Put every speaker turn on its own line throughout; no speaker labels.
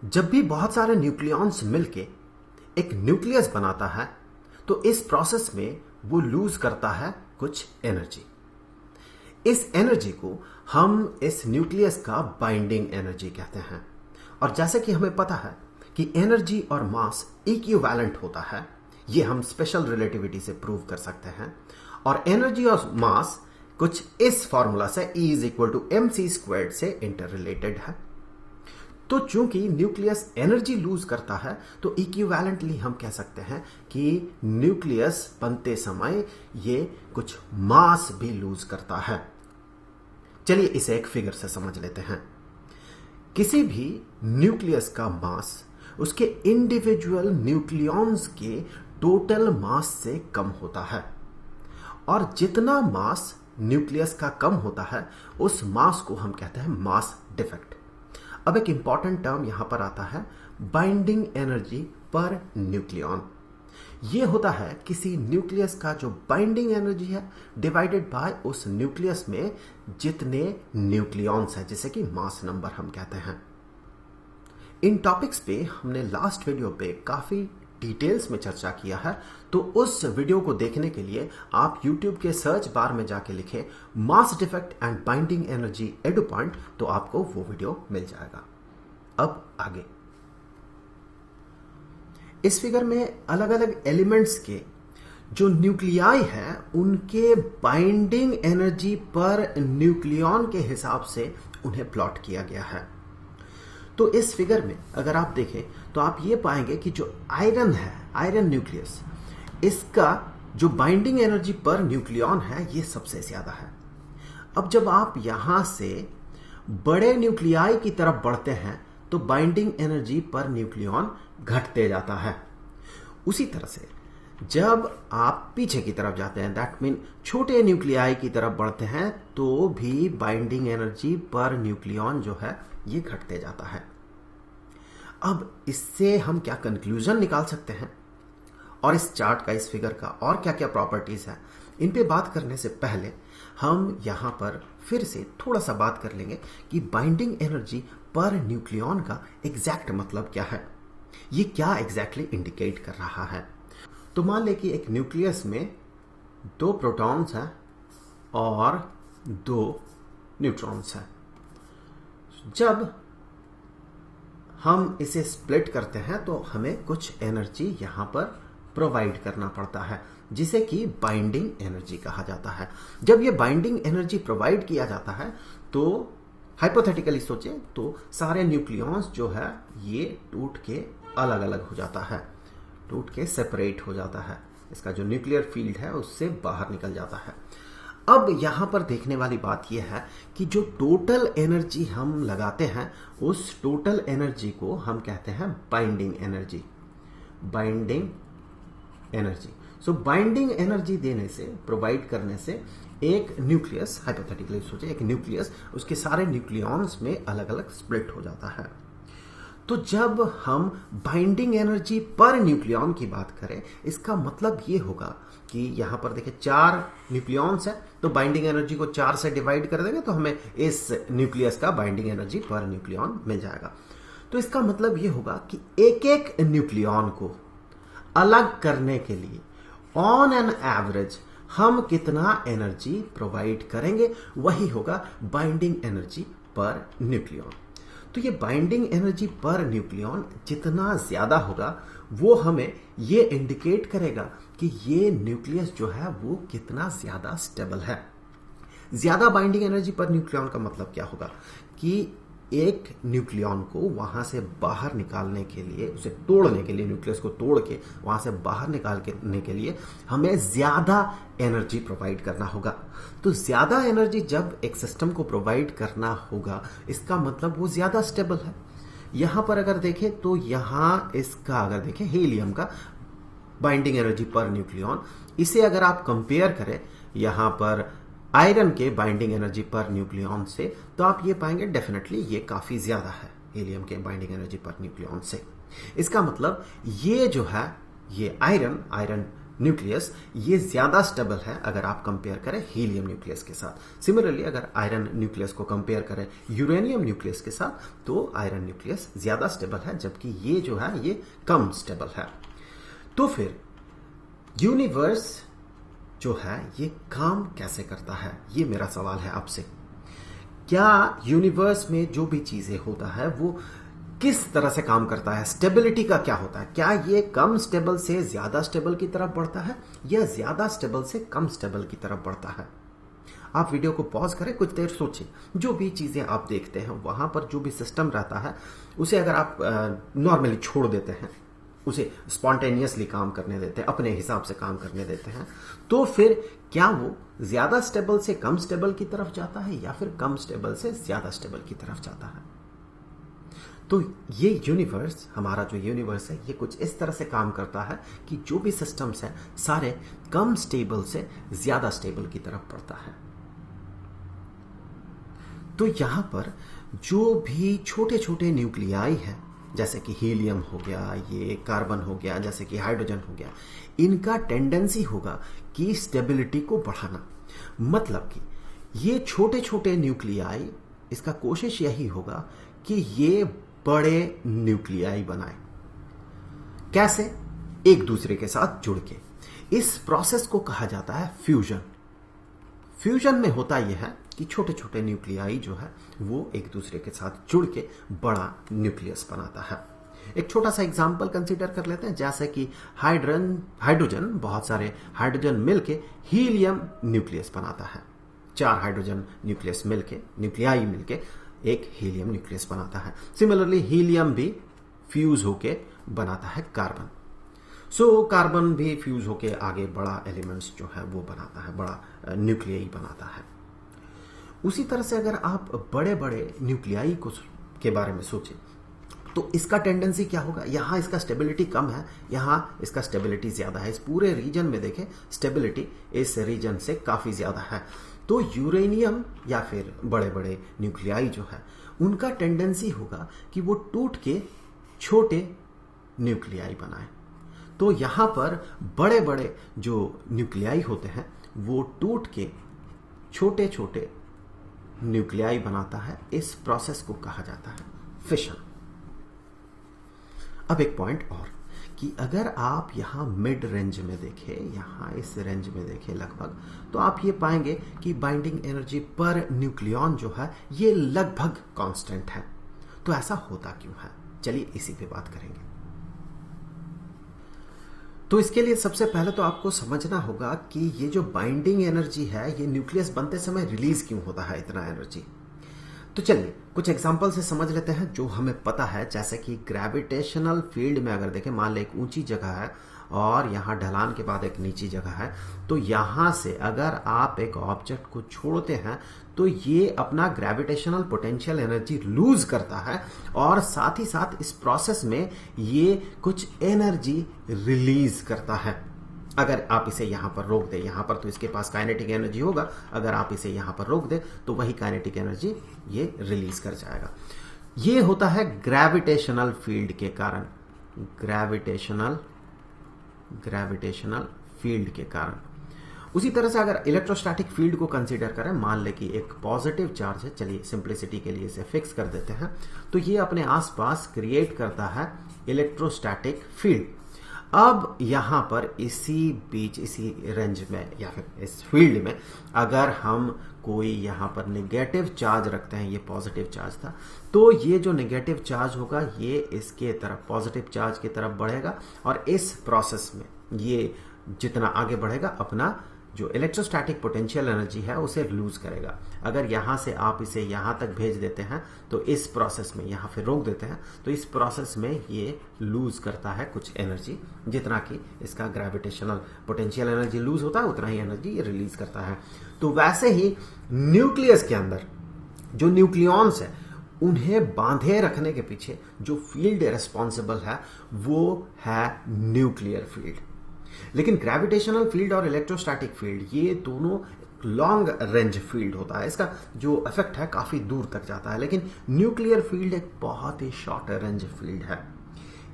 जब भी बहुत सारे न्यूक्लियॉन्स मिलके एक न्यूक्लियस बनाता है तो इस प्रोसेस में वो लूज करता है कुछ एनर्जी। इस एनर्जी को हम इस न्यूक्लियस का बाइंडिंग एनर्जी कहते हैं। और जैसे कि हमें पता है कि एनर्जी और मास इक्विवेलेंट होता है, ये हम स्पेशल रिलेटिविटी से प्रूव कर सकते हैं। और एनर्जी और मास कुछ इस फॉर्मूला से E is equal to mc² से इंटर रिलेटेड है। तो चूंकि न्यूक्लियस एनर्जी लूज करता है तो इक्विवेलेंटली हम कह सकते हैं कि न्यूक्लियस बनते समय ये कुछ मास भी लूज करता है। चलिए इसे एक फिगर से समझ लेते हैं। किसी भी न्यूक्लियस का मास उसके इंडिविजुअल न्यूक्लियॉन्स के टोटल मास से कम होता है, और जितना मास न्यूक्लियस का कम होता है उस मास को हम कहते हैं मास डिफेक्ट। अब एक इंपॉर्टेंट टर्म यहां पर आता है बाइंडिंग एनर्जी पर न्यूक्लियॉन। यह होता है किसी न्यूक्लियस का जो बाइंडिंग एनर्जी है डिवाइडेड बाय उस न्यूक्लियस में जितने न्यूक्लियॉन्स हैं, जिसे कि मास नंबर हम कहते हैं। इन टॉपिक्स पे हमने लास्ट वीडियो पे काफी डिटेल्स में चर्चा किया है, तो उस वीडियो को देखने के लिए आप YouTube के सर्च बार में जाके लिखें mass defect and binding energy एडु point, तो आपको वो वीडियो मिल जाएगा। अब आगे इस फिगर में अलग अलग एलिमेंट्स के जो न्यूक्लियाई है उनके बाइंडिंग एनर्जी पर न्यूक्लियॉन के हिसाब से उन्हें प्लॉट किया गया है। तो इस फिगर में अगर आप देखें तो आप ये पाएंगे कि जो आयरन है, आयरन न्यूक्लियस, इसका जो बाइंडिंग एनर्जी पर न्यूक्लियॉन है ये सबसे ज्यादा है। अब जब आप यहां से बड़े न्यूक्लियाई की तरफ बढ़ते हैं तो बाइंडिंग एनर्जी पर न्यूक्लियॉन घटते जाता है। उसी तरह से जब आप पीछे की तरफ जाते हैं, दैट मीन छोटे न्यूक्लियाई की तरफ बढ़ते हैं, तो भी बाइंडिंग एनर्जी पर न्यूक्लियॉन जो है ये घटते जाता है। अब इससे हम क्या कंक्लूजन निकाल सकते हैं, और इस चार्ट का, इस फिगर का और क्या क्या प्रॉपर्टीज है, इन पे बात करने से पहले हम यहां पर फिर से थोड़ा सा बात कर लेंगे कि बाइंडिंग एनर्जी पर न्यूक्लियॉन का एग्जैक्ट मतलब क्या है, ये क्या एग्जैक्टली इंडिकेट कर रहा है। तो मान ले कि एक न्यूक्लियस में 2 प्रोटॉन्स हैं और 2 न्यूट्रॉन्स हैं। जब हम इसे स्प्लिट करते हैं तो हमें कुछ एनर्जी यहां पर प्रोवाइड करना पड़ता है, जिसे कि बाइंडिंग एनर्जी कहा जाता है। जब ये बाइंडिंग एनर्जी प्रोवाइड किया जाता है तो हाइपोथेटिकली सोचें तो सारे न्यूक्लियॉन्स जो है ये टूट के अलग अलग हो जाता है, टूट के सेपरेट हो जाता है, इसका जो न्यूक्लियर फील्ड है उससे बाहर निकल जाता है। अब यहां पर देखने वाली बात यह है कि जो टोटल एनर्जी हम लगाते हैं उस टोटल एनर्जी को हम कहते हैं बाइंडिंग एनर्जी। बाइंडिंग एनर्जी, सो बाइंडिंग एनर्जी देने से, प्रोवाइड करने से एक न्यूक्लियस, हाइपोथेटिकली सोचे एक न्यूक्लियस, उसके सारे न्यूक्लियॉन्स में अलग अलग स्प्लिट हो जाता है। तो जब हम बाइंडिंग एनर्जी पर न्यूक्लियॉन की बात करें, इसका मतलब ये होगा कि यहां पर देखिए 4 न्यूक्लियॉन्स है, तो बाइंडिंग एनर्जी को 4 से डिवाइड कर देंगे तो हमें इस न्यूक्लियस का बाइंडिंग एनर्जी पर न्यूक्लियॉन मिल जाएगा। तो इसका मतलब ये होगा कि एक एक न्यूक्लियॉन को अलग करने के लिए ऑन एन एवरेज हम कितना एनर्जी प्रोवाइड करेंगे, वही होगा बाइंडिंग एनर्जी पर न्यूक्लियॉन। तो ये बाइंडिंग एनर्जी पर न्यूक्लियॉन जितना ज्यादा होगा वो हमें ये इंडिकेट करेगा कि ये न्यूक्लियस जो है वो कितना ज्यादा स्टेबल है। ज्यादा बाइंडिंग एनर्जी पर न्यूक्लियॉन का मतलब क्या होगा कि एक न्यूक्लियॉन को वहां से बाहर निकालने के लिए, उसे तोड़ने के लिए, न्यूक्लियस को तोड़ के वहां से बाहर निकालने के लिए हमें ज्यादा एनर्जी प्रोवाइड करना होगा। तो ज्यादा एनर्जी जब एक सिस्टम को प्रोवाइड करना होगा, इसका मतलब वो ज्यादा स्टेबल है। यहां पर अगर देखें तो यहां इसका अगर देखें हीलियम का बाइंडिंग एनर्जी पर न्यूक्लियॉन, इसे अगर आप कंपेयर करें यहां पर आयरन के बाइंडिंग एनर्जी पर न्यूक्लियॉन से, तो आप ये पाएंगे डेफिनेटली ये काफी ज्यादा है हीलियम के बाइंडिंग एनर्जी पर न्यूक्लियॉन से। इसका मतलब ये जो है ये आयरन न्यूक्लियस ये ज्यादा स्टेबल है अगर आप कंपेयर करें हीलियम न्यूक्लियस के साथ। सिमिलरली अगर आयरन न्यूक्लियस को कंपेयर करें यूरेनियम न्यूक्लियस के साथ तो आयरन न्यूक्लियस ज्यादा स्टेबल है, जबकि ये जो है ये कम स्टेबल है। तो फिर यूनिवर्स जो है ये काम कैसे करता है, ये मेरा सवाल है आपसे। क्या यूनिवर्स में जो भी चीजें होता है वो किस तरह से काम करता है, स्टेबिलिटी का क्या होता है? क्या ये कम स्टेबल से ज्यादा स्टेबल की तरफ बढ़ता है या ज्यादा स्टेबल से कम स्टेबल की तरफ बढ़ता है? आप वीडियो को पॉज करें, कुछ देर सोचें। जो भी चीजें आप देखते हैं वहां पर जो भी सिस्टम रहता है उसे अगर आप नॉर्मली छोड़ देते हैं, उसे स्पॉन्टेनियसली काम करने देते हैं, अपने हिसाब से काम करने देते हैं, तो फिर क्या वो ज्यादा स्टेबल से कम स्टेबल की तरफ जाता है या फिर कम स्टेबल से ज्यादा स्टेबल की तरफ जाता है? तो ये यूनिवर्स, हमारा जो यूनिवर्स है, ये कुछ इस तरह से काम करता है कि जो भी सिस्टम्स हैं सारे कम स्टेबल से ज्यादा स्टेबल की तरफ बढ़ता है। तो यहां पर जो भी छोटे छोटे न्यूक्लियाई हैं, जैसे कि हीलियम हो गया, ये कार्बन हो गया, जैसे कि हाइड्रोजन हो गया, इनका टेंडेंसी होगा कि स्टेबिलिटी को बढ़ाना। मतलब कि ये छोटे छोटे न्यूक्लियाई, इसका कोशिश यही होगा कि ये बड़े न्यूक्लियाई बनाए। कैसे? एक दूसरे के साथ जुड़ के। इस प्रोसेस को कहा जाता है फ्यूजन। फ्यूजन में होता यह है कि छोटे छोटे न्यूक्लियाई जो है वो एक दूसरे के साथ जुड़ के बड़ा न्यूक्लियस बनाता है। एक छोटा सा एग्जांपल कंसीडर कर लेते हैं, जैसे कि हाइड्रोजन, बहुत सारे हाइड्रोजन मिलके हीलियम न्यूक्लियस बनाता है। 4 हाइड्रोजन न्यूक्लियस मिलके, न्यूक्लियाई मिलके एक हीलियम न्यूक्लियस बनाता है। सिमिलरली हीलियम भी फ्यूज होके बनाता है कार्बन। सो कार्बन भी फ्यूज होके आगे बड़ा एलिमेंट्स जो है वो बनाता है, बड़ा न्यूक्लियाई बनाता है। उसी तरह से अगर आप बड़े बड़े न्यूक्लियाई के बारे में सोचें तो इसका टेंडेंसी क्या होगा? यहां इसका स्टेबिलिटी कम है, यहां इसका स्टेबिलिटी ज्यादा है। इस पूरे रीजन में देखें, स्टेबिलिटी इस रीजन से काफी ज्यादा है। तो यूरेनियम या फिर बड़े बड़े न्यूक्लियाई जो है उनका टेंडेंसी होगा कि वो टूट के छोटे न्यूक्लियाई बनाए। तो यहां पर बड़े बड़े जो न्यूक्लियाई होते हैं वो टूट के छोटे छोटे न्यूक्लियाई बनाता है। इस प्रोसेस को कहा जाता है फिशन। अब एक पॉइंट और कि अगर आप यहां मिड रेंज में देखें, यहां इस रेंज में देखें लगभग, तो आप ये पाएंगे कि बाइंडिंग एनर्जी पर न्यूक्लियॉन जो है ये लगभग कांस्टेंट है। तो ऐसा होता क्यों है? चलिए इसी पे बात करेंगे। तो इसके लिए सबसे पहले तो आपको समझना होगा कि ये जो बाइंडिंग एनर्जी है ये न्यूक्लियस बनते समय रिलीज क्यों होता है इतना एनर्जी। तो चलिए कुछ एग्जांपल से समझ लेते हैं जो हमें पता है। जैसे कि ग्रेविटेशनल फील्ड में अगर देखें, मान लें एक ऊंची जगह है और यहां ढलान के बाद एक नीची जगह है, तो यहां से अगर आप एक ऑब्जेक्ट को छोड़ते हैं तो ये अपना ग्रेविटेशनल पोटेंशियल एनर्जी लूज करता है और साथ ही साथ इस प्रोसेस में ये कुछ एनर्जी रिलीज करता है। अगर आप इसे यहां पर रोक दें, यहां पर तो इसके पास काइनेटिक एनर्जी होगा, अगर आप इसे यहां पर रोक दें तो वही काइनेटिक एनर्जी ये रिलीज कर जाएगा। ये होता है ग्रेविटेशनल फील्ड के कारण, ग्रेविटेशनल फील्ड के कारण। उसी तरह से अगर इलेक्ट्रोस्टैटिक फील्ड को कंसीडर करें, मान लें कि एक पॉजिटिव चार्ज है, चलिए सिंप्लिसिटी के लिए इसे फिक्स कर देते हैं, तो ये अपने आसपास क्रिएट करता है इलेक्ट्रोस्टैटिक फील्ड। अब यहां पर इसी बीच, इसी रेंज में या फिर इस फील्ड में अगर हम कोई यहां पर नेगेटिव चार्ज रखते हैं, ये पॉजिटिव चार्ज था, तो ये जो नेगेटिव चार्ज होगा ये इसके तरफ, पॉजिटिव चार्ज की तरफ बढ़ेगा और इस प्रोसेस में ये जितना आगे बढ़ेगा अपना जो इलेक्ट्रोस्टैटिक पोटेंशियल एनर्जी है उसे लूज करेगा। अगर यहां से आप इसे यहां तक भेज देते हैं तो इस प्रोसेस में यहां फिर रोक देते हैं तो इस प्रोसेस में ये लूज करता है कुछ एनर्जी, जितना कि इसका ग्रेविटेशनल पोटेंशियल एनर्जी लूज होता है उतना ही एनर्जी ये रिलीज करता है। तो वैसे ही न्यूक्लियस के अंदर जो न्यूक्लियॉन्स है उन्हें बांधे रखने के पीछे जो फील्ड रिस्पॉन्सिबल है वो है न्यूक्लियर फील्ड। लेकिन ग्रेविटेशनल फील्ड और इलेक्ट्रोस्टैटिक फील्ड ये दोनों लॉन्ग रेंज फील्ड होता है, इसका जो इफेक्ट है काफी दूर तक जाता है। लेकिन न्यूक्लियर फील्ड एक बहुत ही शॉर्ट रेंज फील्ड है।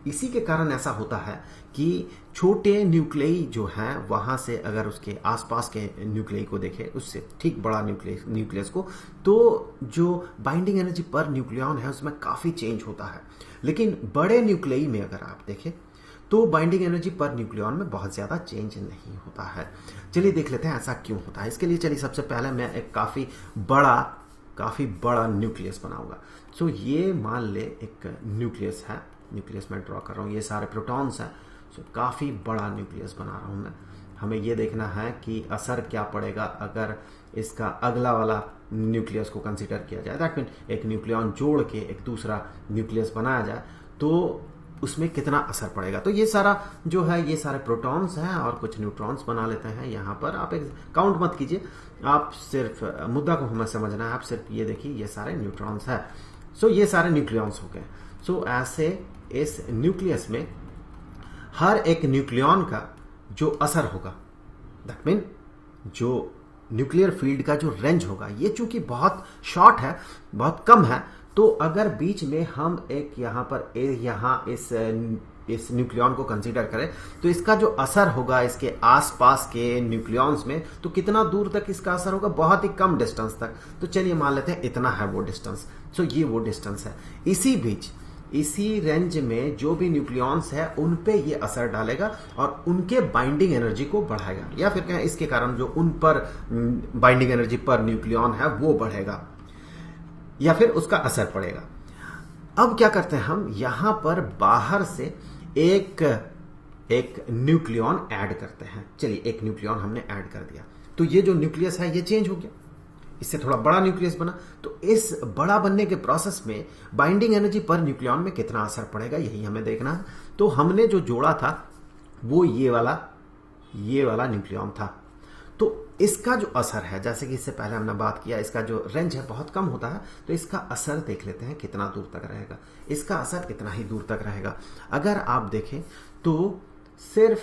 इसी के कारण ऐसा होता है कि छोटे न्यूक्लियई जो हैं वहां से अगर उसके आसपास के न्यूक्लियई को देखें, उससे ठीक बड़ा न्यूक्लियस को, तो जो बाइंडिंग एनर्जी पर न्यूक्लियॉन है उसमें काफी चेंज होता है। लेकिन बड़े न्यूक्लियई में अगर आप देखें तो बाइंडिंग एनर्जी पर न्यूक्लियॉन में बहुत ज्यादा चेंज नहीं होता है। चलिए देख लेते हैं ऐसा क्यों होता है। इसके लिए चलिए सबसे पहले मैं एक काफी बड़ा न्यूक्लियस बनाऊंगा। सो ये मान ले एक न्यूक्लियस है, न्यूक्लियस में ड्रॉ कर रहा हूं, ये सारे प्रोटॉन्स हैं। सो काफी बड़ा न्यूक्लियस बना रहा हूं मैं। हमें ये देखना है कि असर क्या पड़ेगा अगर इसका अगला वाला न्यूक्लियस को कंसीडर किया जाए। दैट मीन एक न्यूक्लियॉन जोड़ के एक दूसरा न्यूक्लियस बनाया जाए तो उसमें कितना असर पड़ेगा। तो ये सारा जो है ये सारे प्रोटॉन्स हैं और कुछ न्यूट्रॉन्स बना लेते हैं। यहाँ पर आप एक काउंट मत कीजिए, आप सिर्फ मुद्दा को हमें समझना है। आप सिर्फ ये देखिए ये सारे न्यूट्रॉन्स हैं। सो ये सारे न्यूक्लियॉन्स हो गए। सो ऐसे इस न्यूक्लियस में हर एक न्यूक्लियॉन का जो असर होगा, दैट मीन जो न्यूक्लियर फील्ड का जो रेंज होगा, ये चूंकि बहुत शॉर्ट है, बहुत कम है, तो अगर बीच में हम एक यहाँ इस न्यूक्लियॉन को कंसीडर करें तो इसका जो असर होगा इसके आसपास के न्यूक्लियॉन्स में, तो कितना दूर तक इसका असर होगा, बहुत ही कम डिस्टेंस तक। तो चलिए मान लेते हैं इतना है वो डिस्टेंस। सो ये वो डिस्टेंस है। इसी रेंज में जो भी न्यूक्लियॉन्स है उन पे ये असर डालेगा और उनके बाइंडिंग एनर्जी को बढ़ाएगा, या फिर कहें इसके कारण जो उन पर बाइंडिंग एनर्जी पर न्यूक्लियॉन है वो बढ़ेगा या फिर उसका असर पड़ेगा। अब क्या करते हैं हम, यहां पर बाहर से एक न्यूक्लियॉन ऐड करते हैं। चलिए एक न्यूक्लियॉन हमने ऐड कर दिया तो ये जो न्यूक्लियस है ये चेंज हो गया, इससे थोड़ा बड़ा न्यूक्लियस बना। तो इस बड़ा बनने के प्रोसेस में बाइंडिंग एनर्जी पर न्यूक्लियॉन में कितना असर पड़ेगा यही हमें देखना है। तो हमने जो जोड़ा था वो ये वाला न्यूक्लियॉन था। तो इसका जो असर है, जैसे कि इससे पहले हमने बात किया, इसका जो रेंज है बहुत कम होता है, तो इसका असर देख लेते हैं कितना दूर तक रहेगा। इसका असर इतना ही दूर तक रहेगा। अगर आप देखें तो सिर्फ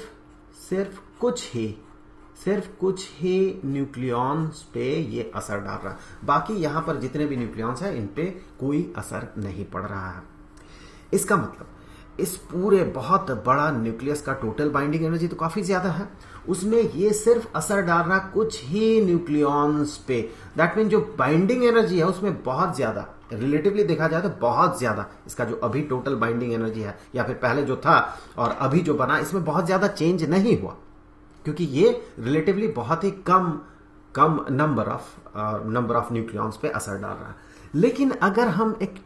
कुछ ही न्यूक्लियॉन्स पे ये असर डाल रहा है, बाकी यहां पर जितने भी न्यूक्लियॉन्स हैं इन पे कोई असर नहीं पड़ रहा है। इसका मतलब इस पूरे बहुत बड़ा न्यूक्लियस का टोटल बाइंडिंग एनर्जी तो काफी ज्यादा है, उसमें ये सिर्फ असर डाल रहा कुछ ही न्यूक्लियॉन्स पे। दैट मीन जो बाइंडिंग एनर्जी है उसमें बहुत ज्यादा, रिलेटिवली देखा जाए तो बहुत ज्यादा, इसका जो अभी टोटल बाइंडिंग एनर्जी है या फिर पहले जो था और अभी जो बना, इसमें बहुत ज्यादा चेंज नहीं हुआ, क्योंकि ये रिलेटिवली बहुत ही कम नंबर ऑफ न्यूक्लियॉन्स पे असर डाल रहा है। लेकिन अगर हम एक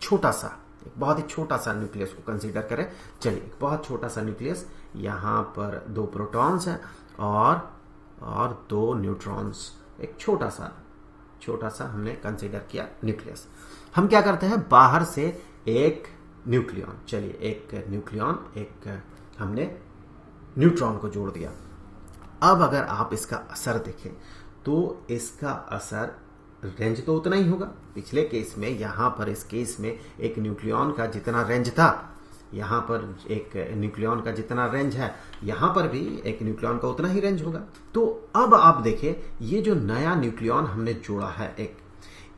बहुत ही छोटा सा न्यूक्लियस को कंसीडर करें, चलिए एक बहुत छोटा सा न्यूक्लियस, यहां पर 2 प्रोटॉन्स हैं और 2 न्यूट्रॉन्स, एक छोटा सा हमने कंसीडर किया न्यूक्लियस। हम क्या करते हैं, बाहर से एक न्यूक्लियॉन, चलिए एक हमने न्यूट्रॉन को जोड़ दिया। अब अगर आप इसका असर देखें तो इसका असर रेंज तो उतना ही होगा। पिछले केस में, यहां पर इस केस में एक न्यूक्लियॉन का जितना रेंज था, यहां पर एक न्यूक्लियॉन का जितना रेंज है, यहां पर भी एक न्यूक्लियॉन का उतना ही रेंज होगा। तो अब आप देखें ये जो नया न्यूक्लियॉन हमने जोड़ा है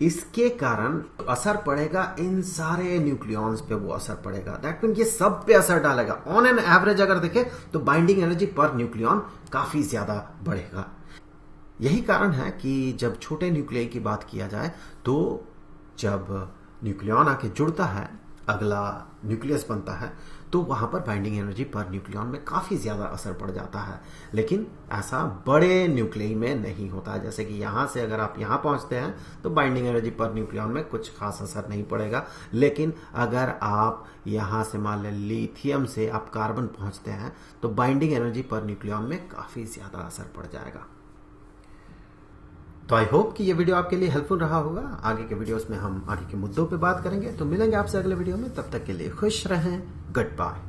इसके कारण असर पड़ेगा इन सारे न्यूक्लियॉन्स पे, वो असर पड़ेगा। दैट मीन ये सब पे असर डालेगा। ऑन एन एवरेज अगर देखें तो बाइंडिंग एनर्जी पर न्यूक्लियॉन काफी ज्यादा बढ़ेगा। यही कारण है कि जब छोटे न्यूक्लियई की बात किया जाए तो जब न्यूक्लियॉन आके जुड़ता है, अगला न्यूक्लियस बनता है, तो वहां पर बाइंडिंग एनर्जी पर न्यूक्लियॉन में काफी ज्यादा असर पड़ जाता है। लेकिन ऐसा बड़े न्यूक्लियई में नहीं होता है। जैसे कि यहां से अगर आप यहां पहुंचते हैं तो बाइंडिंग एनर्जी पर न्यूक्लियॉन में कुछ खास असर नहीं पड़ेगा। लेकिन अगर आप यहां से मान लें लिथियम से आप कार्बन पहुंचते हैं तो बाइंडिंग एनर्जी पर न्यूक्लियॉन में काफी ज्यादा असर पड़ जाएगा। तो आई होप कि ये वीडियो आपके लिए हेल्पफुल रहा होगा। आगे के वीडियोस में हम आगे के मुद्दों पे बात करेंगे। तो मिलेंगे आपसे अगले वीडियो में, तब तक के लिए खुश रहें। Good bye.